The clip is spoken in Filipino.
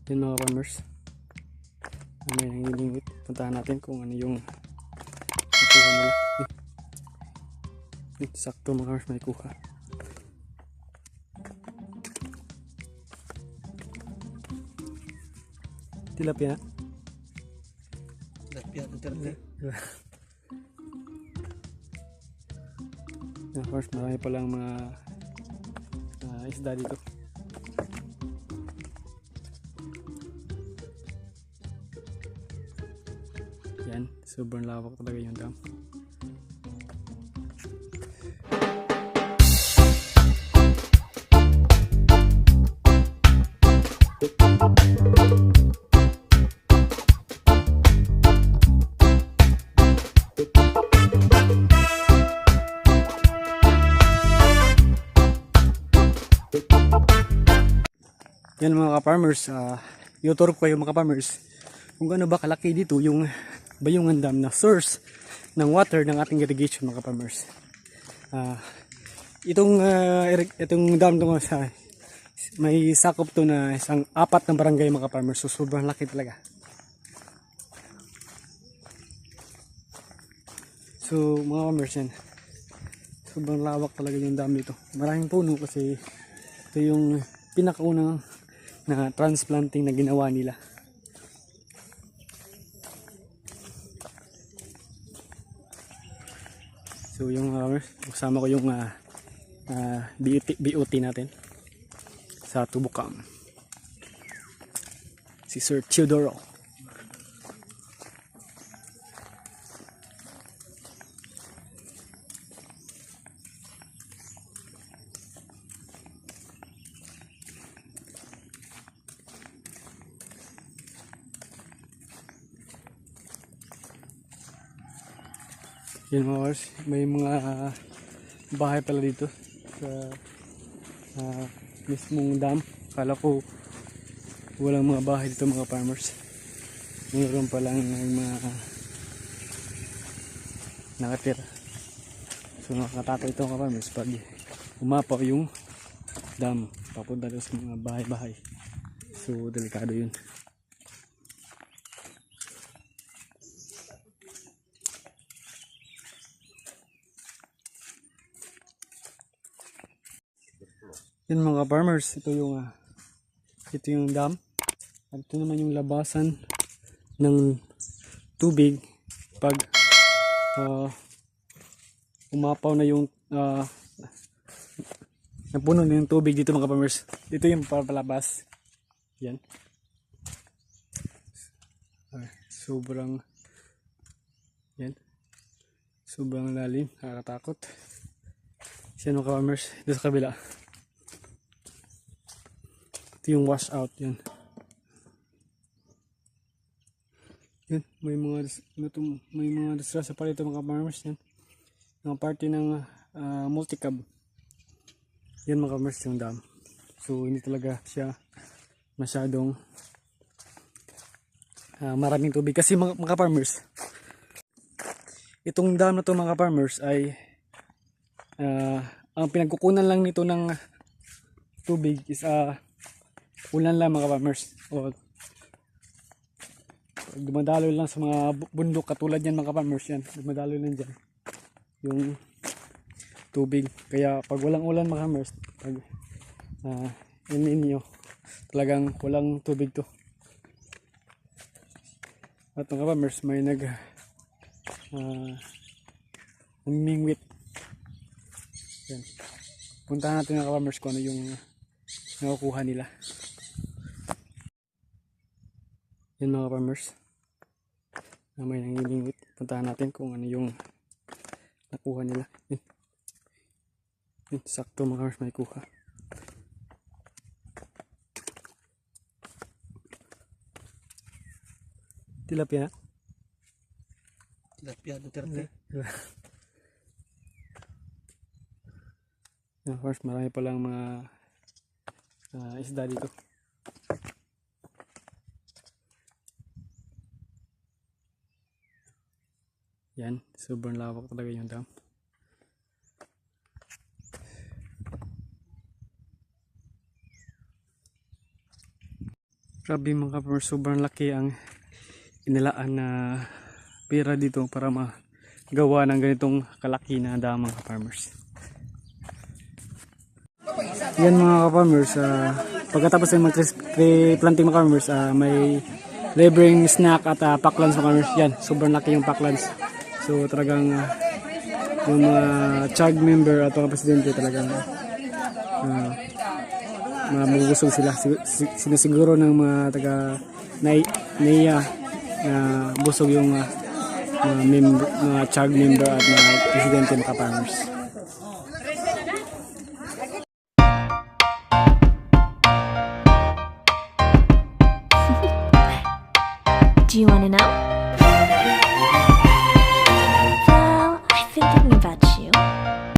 Yun mga farmers, may nangingingit. Puntahan natin kung ano yung nakuha nila. Sakto mga farmers, may kuha. Tilapia. Tilapia Duterte. Of course, marami palang mga isda dito. Yan, sobrang lawak talaga yung dam. Yan mga ka-farmers, i-tour ko kayo mga ka-farmers kung ano ba kalaki dito yung Bayungan Dam na source ng water ng ating irrigation mga ka-farmers. Itong dam to sa may sakop to na isang 4 na barangay mga ka-farmers, so sobrang laki talaga. So mga ka-farmers, yan, sobrang lawak talaga yung dam dito. Maraming puno kasi ito yung pinakaunang na transplanting na ginawa nila. So yung kasama ko yung BOT natin sa Tubukam, si Sir Teodoro. Yan mga kars, may mga bahay pala dito sa mismong dam. Kala ko walang mga bahay dito mga farmers. Mayroon palang mga nakatira. So nakakatakot ito mga farmers pag umapaw yung dam papunta sa mga bahay-bahay. So delikado yun. Yun mga farmers, ito yung dam. At ito naman yung labasan ng tubig pag umapaw na yung napuno na yung tubig dito mga farmers. Ito yung palabas. Yan. Sobrang lalim, nakakatakot. Yan mga farmers, dito sa kabila. Yung wash out yan. Yan, may mga disrasa pa dito mga farmers yan. Mga party ng multicab. Yan mga farmers yung dam. So hindi talaga siya masyadong maraming tubig kasi mga farmers. Itong dam na to mga farmers ay ang pinagkukunan lang nito ng tubig is ulan lang mga farmers, o dumadaloy lang sa mga bundok katulad yan mga farmers. Yan, dumadaloy lang dyan yung tubig, kaya pag walang ulan mga farmers, pag ninyo talagang walang tubig to. At mga farmers, may namimingwit. Yan, puntahan natin mga farmers kung ano yung nakukuha nila. Yan mga farmers, may nangingingit. Puntahan natin kung ano yung nakuha nila. Yun, sakto mga farmers, may kuha. Tilapia. Tilapia Duterte. Of course, marami palang mga isda dito. Yan, sobrang lawak talaga yung dam. Grabe mga ka-farmers, sobrang laki ang inilaan na pera dito para magawa ng ganitong kalaki na dam mga ka-farmers. Yan mga ka-farmers, pagkatapos ay mag-planting mga ka-farmers, may libreng snack at packlans mga ka-farmers. Yan, sobrang laki yung packlans. So talagang yung mga CHAG member at mga presidente talagang mabubusog sila. Sinasiguro ng mga taga NAIA na busog yung mga CHAG member at mga presidente mga ka-farmers. Do you want to know?